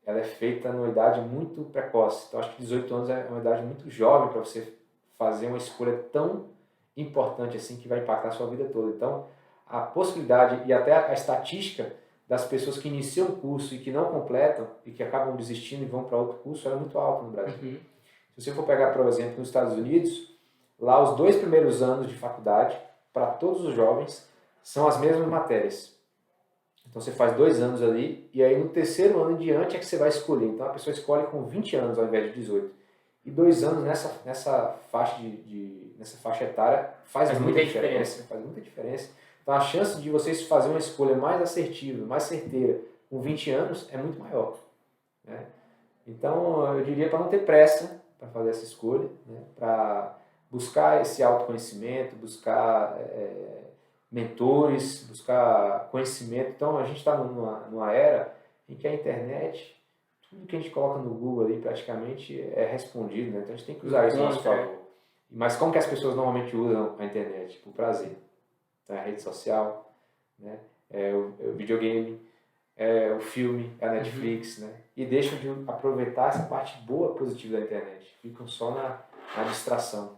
ela é feita numa idade muito precoce. Então, acho que 18 anos é uma idade muito jovem para você fazer uma escolha tão importante assim que vai impactar a sua vida toda. Então, a possibilidade e até a estatística das pessoas que iniciam o curso e que não completam e que acabam desistindo e vão para outro curso é muito alto no Brasil. Se você for pegar, por exemplo, nos Estados Unidos, lá os 2 primeiros anos de faculdade, para todos os jovens, são as mesmas matérias. Então você faz 2 anos ali e aí no 3º ano em diante é que você vai escolher. Então a pessoa escolhe com 20 anos ao invés de 18. E 2 anos nessa faixa etária faz muita diferença. Faz muita diferença. Então a chance de vocês fazerem uma escolha mais assertiva, mais certeira, com 20 anos é muito maior. Né? Então eu diria para não ter pressa para fazer essa escolha, né? Para buscar esse autoconhecimento, buscar mentores, buscar conhecimento. Então a gente está numa era em que a internet, tudo que a gente coloca no Google ali praticamente é respondido. Né? Então a gente tem que usar isso a nosso favor. Mas como que as pessoas normalmente usam a internet? Por prazer. Então, a rede social, né? O videogame, o filme, a Netflix, né? E deixam de aproveitar essa parte boa, positiva da internet. Ficam só na distração.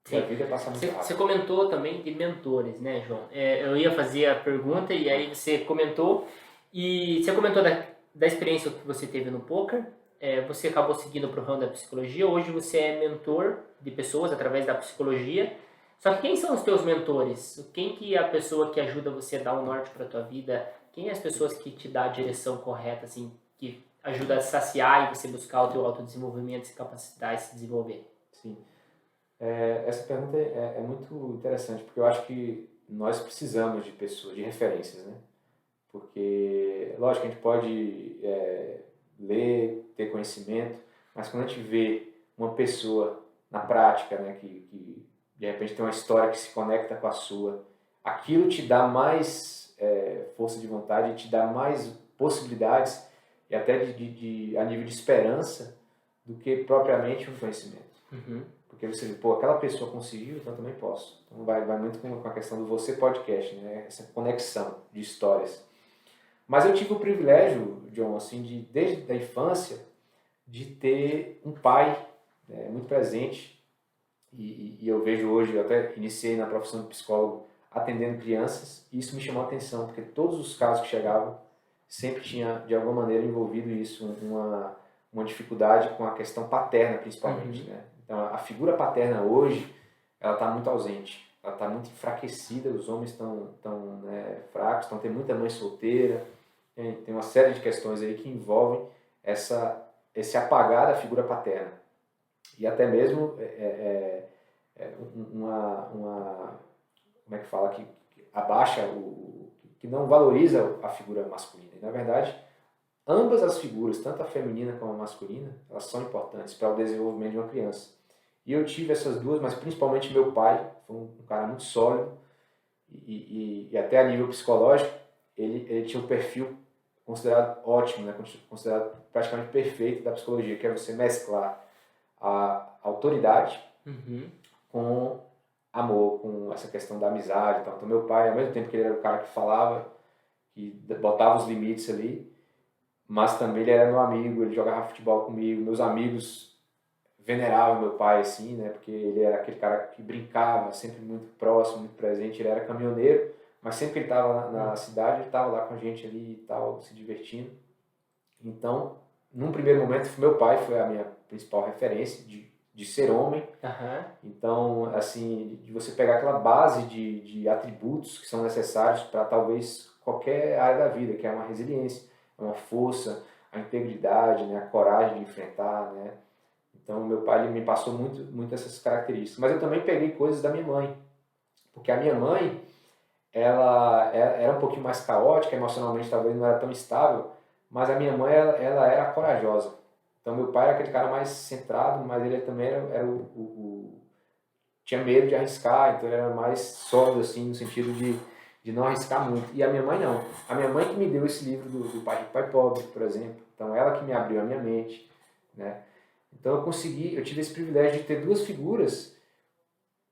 Sim. A vida passa muito rápido. Você comentou também de mentores, né, João? Eu ia fazer a pergunta e aí você comentou. E você comentou da experiência que você teve no poker. Você acabou seguindo para o ramo da psicologia. Hoje você é mentor de pessoas através da psicologia. Só que quem são os teus mentores? Quem que é a pessoa que ajuda você a dar um norte para a tua vida? Quem é as pessoas que te dá a direção correta, assim, que ajuda a saciar e você buscar o teu autodesenvolvimento, se capacitar e se desenvolver? Sim. Essa pergunta é muito interessante, porque eu acho que nós precisamos de pessoas, de referências, né? Porque, lógico, a gente pode ler, ter conhecimento, mas quando a gente vê uma pessoa na prática, né, que de repente tem uma história que se conecta com a sua, aquilo te dá mais força de vontade, te dá mais possibilidades e até a nível de esperança do que propriamente um conhecimento. Uhum. Porque você vê, pô, aquela pessoa conseguiu, então eu também posso. Então vai muito com a questão do você podcast, né? Essa conexão de histórias. Mas eu tive o privilégio, John, assim, desde a infância, de ter um pai, né, muito presente. E eu vejo hoje, eu até iniciei na profissão de psicólogo atendendo crianças, e isso me chamou a atenção, porque todos os casos que chegavam sempre tinha, de alguma maneira, envolvido isso, uma dificuldade com a questão paterna, principalmente, né? Então, a figura paterna hoje, ela está muito ausente, ela está muito enfraquecida, os homens estão né, fracos, estão tendo muita mãe solteira, tem uma série de questões aí que envolvem esse apagar da figura paterna. E até mesmo como é que fala, que abaixa, que não valoriza a figura masculina. E, na verdade, ambas as figuras, tanto a feminina como a masculina, elas são importantes para o desenvolvimento de uma criança. E eu tive essas duas, mas principalmente meu pai, foi um cara muito sólido, e até a nível psicológico, ele tinha um perfil considerado ótimo, né? Considerado praticamente perfeito da psicologia, que é você mesclar a autoridade com amor, com essa questão da amizade. Então, meu pai, ao mesmo tempo que ele era o cara que falava, que botava os limites ali, mas também ele era meu amigo, ele jogava futebol comigo, meus amigos veneravam meu pai, assim, né, porque ele era aquele cara que brincava, sempre muito próximo, muito presente, ele era caminhoneiro, mas sempre que ele estava na cidade, ele estava lá com a gente ali e tal, se divertindo. Então, num primeiro momento, meu pai foi a minha principal referência de ser homem. Então, assim, de você pegar aquela base de atributos que são necessários para talvez qualquer área da vida, que é uma resiliência, uma força, a integridade, né, a coragem de enfrentar, né. Então, meu pai ele me passou muito essas características. Mas eu também peguei coisas da minha mãe, porque a minha mãe, ela era um pouquinho mais caótica, emocionalmente talvez não era tão estável, mas a minha mãe, ela era corajosa. Então, meu pai era aquele cara mais centrado, mas ele também era tinha medo de arriscar, então ele era mais sólido, assim, no sentido de não arriscar muito. E a minha mãe não. A minha mãe que me deu esse livro do Pai Rico, Pai Pobre, por exemplo. Então, ela que me abriu a minha mente, né? Então, eu tive esse privilégio de ter duas figuras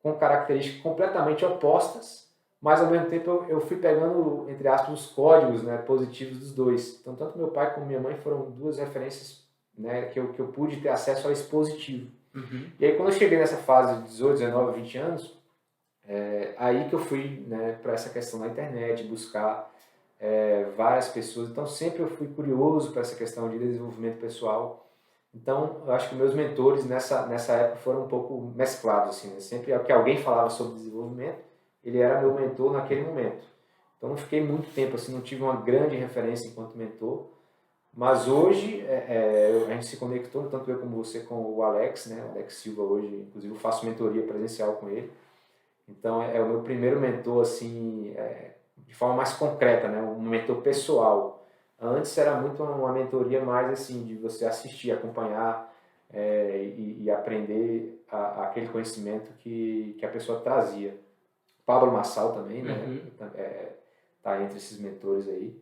com características completamente opostas, mas ao mesmo tempo eu fui pegando, entre aspas, os códigos, né, positivos dos dois. Então, tanto meu pai como minha mãe foram duas referências, né, que eu pude ter acesso a esse positivo. E aí, quando eu cheguei nessa fase de 18, 19, 20 anos, aí que eu fui, né, para essa questão da internet, buscar várias pessoas. Então, sempre eu fui curioso para essa questão de desenvolvimento pessoal. Então, eu acho que meus mentores nessa época foram um pouco mesclados, assim, né? Sempre que alguém falava sobre desenvolvimento, ele era meu mentor naquele momento. Então, não fiquei muito tempo assim, não tive uma grande referência enquanto mentor, mas hoje a gente se conectou, tanto eu como você, com o Alex, né? O Alex Silva hoje, inclusive eu faço mentoria presencial com ele. Então, é o meu primeiro mentor, assim, de forma mais concreta, né? Um mentor pessoal. Antes era muito uma mentoria mais assim, de você assistir, acompanhar e aprender aquele conhecimento que a pessoa trazia. Pablo Marçal também, né? Tá entre esses mentores aí.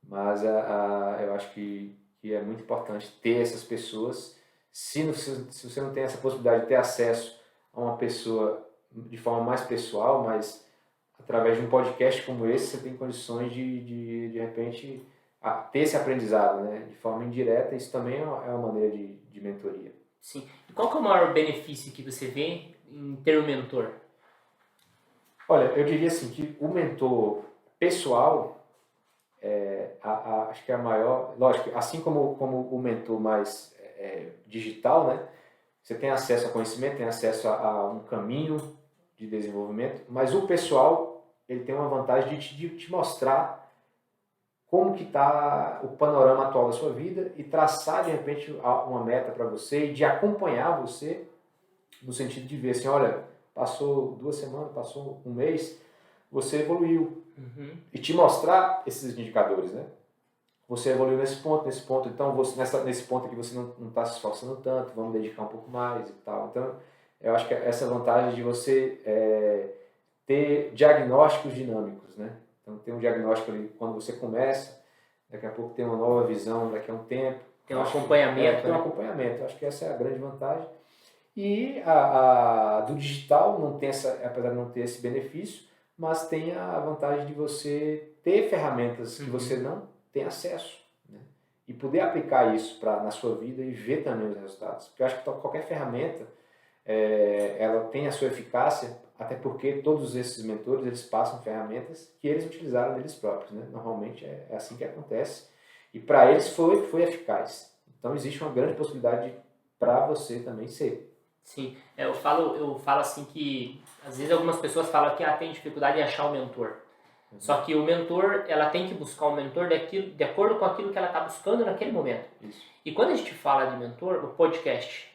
Mas eu acho que é muito importante ter essas pessoas. Se você não tem essa possibilidade de ter acesso a uma pessoa de forma mais pessoal, mas através de um podcast como esse, você tem condições de repente, ter esse aprendizado, né? De forma indireta, isso também é uma maneira de mentoria. Sim. E qual que é o maior benefício que você vê em ter um mentor? Olha, eu diria assim, que o mentor pessoal, acho que é a maior... Lógico, assim como o mentor mais digital, né? Você tem acesso a conhecimento, tem acesso a um caminho de desenvolvimento, mas o pessoal, ele tem uma vantagem de te mostrar como que está o panorama atual da sua vida e traçar, de repente, uma meta para você e de acompanhar você no sentido de ver assim, olha, passou 2 semanas, passou um mês, você evoluiu. E te mostrar esses indicadores, né? Você evoluiu nesse ponto, então nesse ponto aqui você não está se esforçando tanto, vamos dedicar um pouco mais e tal. Então, eu acho que essa vantagem de você ter diagnósticos dinâmicos, né? Então, tem um diagnóstico ali quando você começa, daqui a pouco tem uma nova visão, daqui a um tempo. Tem um acompanhamento. Tem um acompanhamento. Eu acho que essa é a grande vantagem. E a do digital não tem apesar de não ter esse benefício, mas tem a vantagem de você ter ferramentas que você não tem acesso, né? E poder aplicar isso na sua vida e ver também os resultados. Porque eu acho que qualquer ferramenta, ela tem a sua eficácia, até porque todos esses mentores, eles passam ferramentas que eles utilizaram deles próprios, né? Normalmente é assim que acontece. E para eles foi eficaz. Então existe uma grande possibilidade para você também ser. Sim, eu falo assim que às vezes algumas pessoas falam que tem dificuldade em achar um mentor. Só que o mentor, ela tem que buscar um mentor de acordo com aquilo que ela está buscando naquele momento. Isso. E quando a gente fala de mentor, o podcast,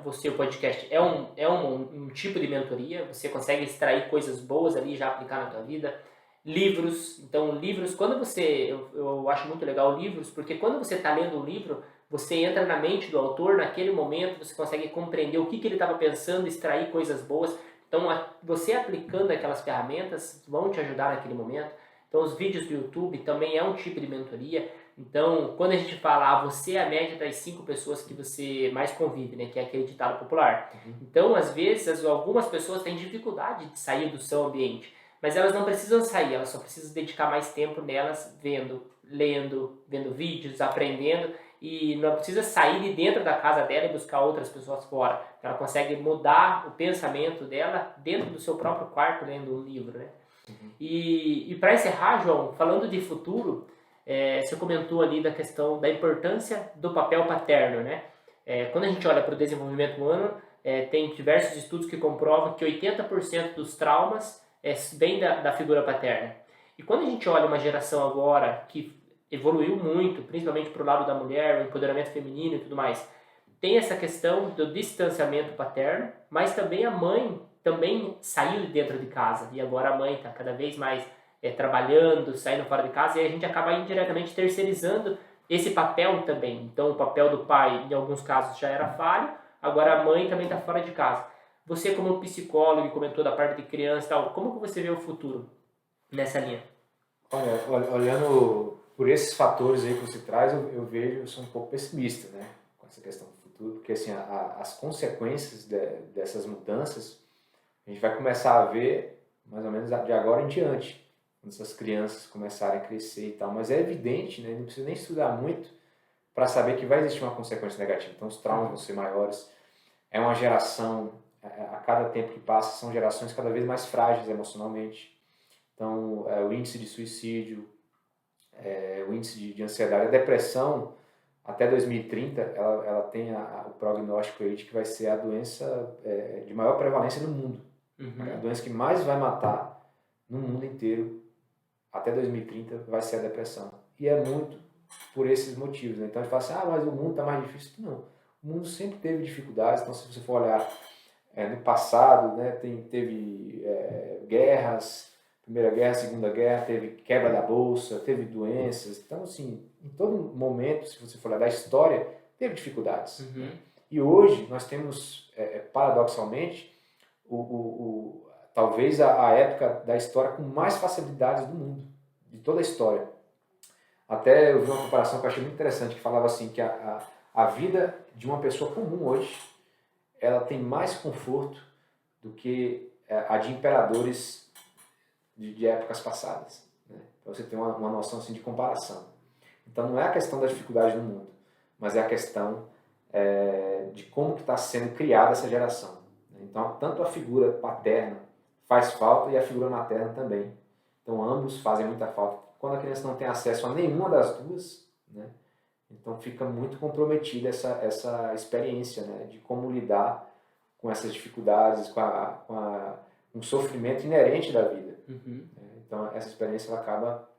o podcast é um tipo de mentoria, você consegue extrair coisas boas ali e já aplicar na tua vida. Livros, então livros, eu acho muito legal livros, porque quando você está lendo um livro, você entra na mente do autor naquele momento, você consegue compreender o que ele estava pensando, extrair coisas boas. Então, você aplicando aquelas ferramentas vão te ajudar naquele momento. Então, os vídeos do YouTube também é um tipo de mentoria. Então, quando a gente fala, você é a média das 5 pessoas que você mais convive, né? Que é aquele ditado popular. Então, às vezes, algumas pessoas têm dificuldade de sair do seu ambiente. Mas elas não precisam sair, elas só precisam dedicar mais tempo nelas, lendo, vendo vídeos, aprendendo. E não precisa sair de dentro da casa dela e buscar outras pessoas fora. Ela consegue mudar o pensamento dela dentro do seu próprio quarto, lendo um livro, né? E para encerrar, João, falando de futuro, você comentou ali da questão da importância do papel paterno, né? Quando a gente olha para o desenvolvimento humano, tem diversos estudos que comprovam que 80% dos traumas vem da figura paterna. E quando a gente olha uma geração agora que evoluiu muito, principalmente para o lado da mulher, o empoderamento feminino e tudo mais, tem essa questão do distanciamento paterno, mas também a mãe também saiu de dentro de casa, e agora a mãe está cada vez mais trabalhando, saindo fora de casa, e a gente acaba indiretamente terceirizando esse papel também. Então o papel do pai, em alguns casos, já era falho, agora a mãe também está fora de casa. Você, como psicólogo, comentou da parte de criança e tal, como que você vê o futuro nessa linha? Olhando por esses fatores aí que você traz, eu sou um pouco pessimista, né, com essa questão do futuro, porque assim, as consequências dessas mudanças, a gente vai começar a ver mais ou menos de agora em diante, quando essas crianças começarem a crescer e tal, mas é evidente, né, não precisa nem estudar muito para saber que vai existir uma consequência negativa, então os traumas vão ser maiores, é uma geração, a cada tempo que passa, são gerações cada vez mais frágeis emocionalmente, então o índice de suicídio, o índice de ansiedade, a depressão, até 2030, ela tem o prognóstico aí de que vai ser a doença de maior prevalência no mundo. A doença que mais vai matar no mundo inteiro até 2030 vai ser a depressão. E é muito por esses motivos, né? Então a gente fala assim, mas o mundo está mais difícil. Não, o mundo sempre teve dificuldades. Então se você for olhar no passado, né, teve guerras, Primeira Guerra, Segunda Guerra, teve quebra da bolsa, teve doenças. Então, assim, em todo momento, se você for olhar da história, teve dificuldades. E hoje nós temos, paradoxalmente, talvez a época da história com mais facilidades do mundo, de toda a história. Até eu vi uma comparação que eu achei muito interessante, que falava assim, que a vida de uma pessoa comum hoje, ela tem mais conforto do que a de imperadores de épocas passadas, né? Para você ter uma noção assim, de comparação. Então não é a questão da dificuldade no mundo, mas é a questão de como que está sendo criada essa geração. Então tanto a figura paterna faz falta e a figura materna também. Então ambos fazem muita falta. Quando a criança não tem acesso a nenhuma das duas, né, então fica muito comprometida essa experiência, né, de como lidar com essas dificuldades, com um sofrimento inerente da vida. Então essa experiência ela acaba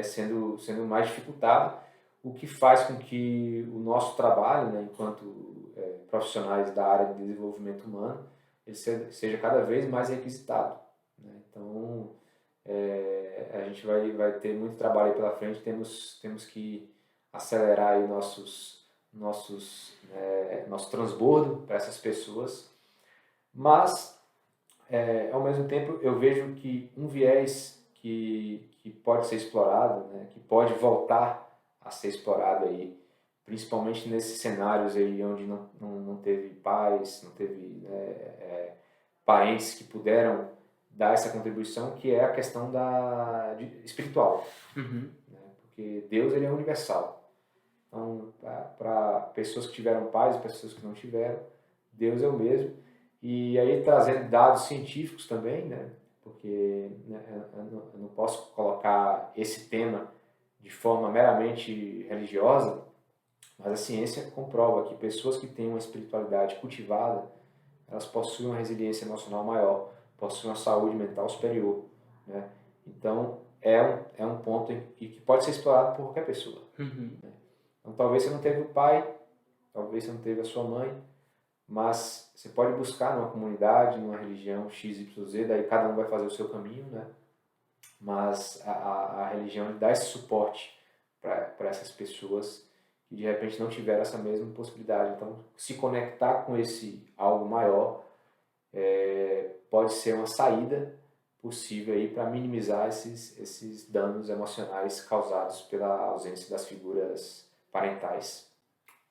sendo mais dificultada, o que faz com que o nosso trabalho, né, enquanto profissionais da área de desenvolvimento humano, ele seja cada vez mais requisitado, né? Então a gente vai ter muito trabalho aí pela frente, temos que acelerar aí nosso transbordo para essas pessoas, mas ao mesmo tempo eu vejo que um viés que pode ser explorado, né, que pode voltar a ser explorado aí, principalmente nesses cenários aí onde não teve pais, não teve parentes que puderam dar essa contribuição, que é a questão espiritual. Uhum. Né? Porque Deus, ele é universal. Então, para pessoas que tiveram pais e pessoas que não tiveram, Deus é o mesmo. E aí trazendo dados científicos também, né? Porque né, eu não posso colocar esse tema de forma meramente religiosa, mas a ciência comprova que pessoas que têm uma espiritualidade cultivada, elas possuem uma resiliência emocional maior, possuem uma saúde mental superior, né? Então, é um ponto que pode ser explorado por qualquer pessoa. Uhum. Né? Então, talvez você não teve o pai, talvez você não teve a sua mãe, mas você pode buscar numa comunidade, numa religião XYZ, daí cada um vai fazer o seu caminho, né? Mas a religião dá esse suporte para essas pessoas que de repente não tiveram essa mesma possibilidade. Então, se conectar com esse algo maior pode ser uma saída possível aí para minimizar esses danos emocionais causados pela ausência das figuras parentais.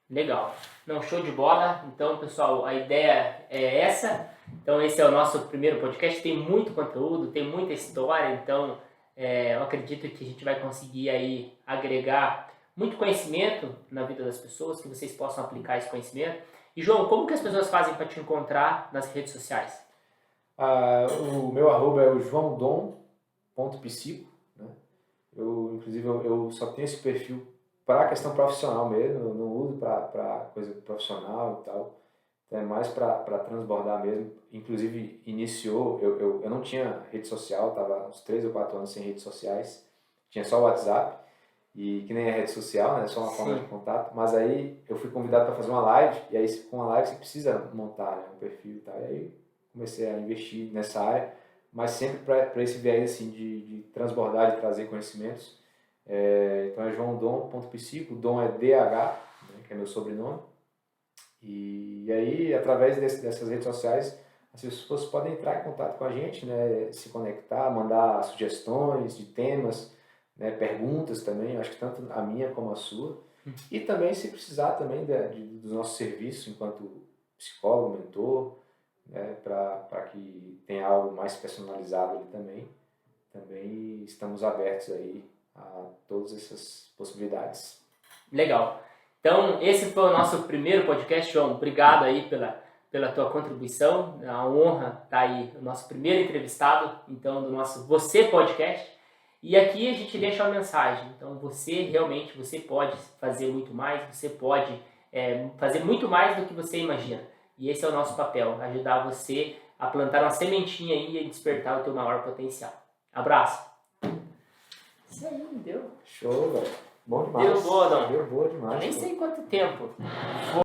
Legal. Não, show de bola. Então, pessoal, a ideia é essa. Então, esse é o nosso primeiro podcast. Tem muito conteúdo, tem muita história. Então, eu acredito que a gente vai conseguir aí agregar muito conhecimento na vida das pessoas, que vocês possam aplicar esse conhecimento. E, João, como que as pessoas fazem para te encontrar nas redes sociais? O meu arroba é o joaodom.psico, né? Inclusive, eu só tenho esse perfil para a questão profissional mesmo, eu não uso para coisa profissional e tal, então é mais para transbordar mesmo. Inclusive, eu não tinha rede social, estava uns 3 ou 4 anos sem redes sociais, tinha só o WhatsApp, e que nem é rede social, né, só uma forma de contato, mas aí eu fui convidado para fazer uma live, e aí com a live você precisa montar, né, um perfil e tal, e aí comecei a investir nessa área, mas sempre para esse viés assim, de transbordar, de trazer conhecimentos. Então é joaodom.psico, Dom é DH, né, que é meu sobrenome. E aí, através dessas redes sociais, as pessoas podem entrar em contato com a gente, né, se conectar, mandar sugestões de temas, né, perguntas também, acho que tanto a minha como a sua. E também, se precisar também dos nossos serviços enquanto psicólogo, mentor, né, para que tenha algo mais personalizado ali também estamos abertos aí a todas essas possibilidades. Legal. Então, esse foi o nosso primeiro podcast, João. Obrigado aí pela tua contribuição. É uma honra estar aí, o nosso primeiro entrevistado, então, do nosso Você Podcast. E aqui a gente deixa uma mensagem. Então, você pode fazer muito mais, você pode fazer muito mais do que você imagina. E esse é o nosso papel, ajudar você a plantar uma sementinha aí e despertar o teu maior potencial. Abraço! Isso aí, deu. Show, velho. Bom demais. Deu boa, não? Deu boa demais. Nem sei quanto tempo.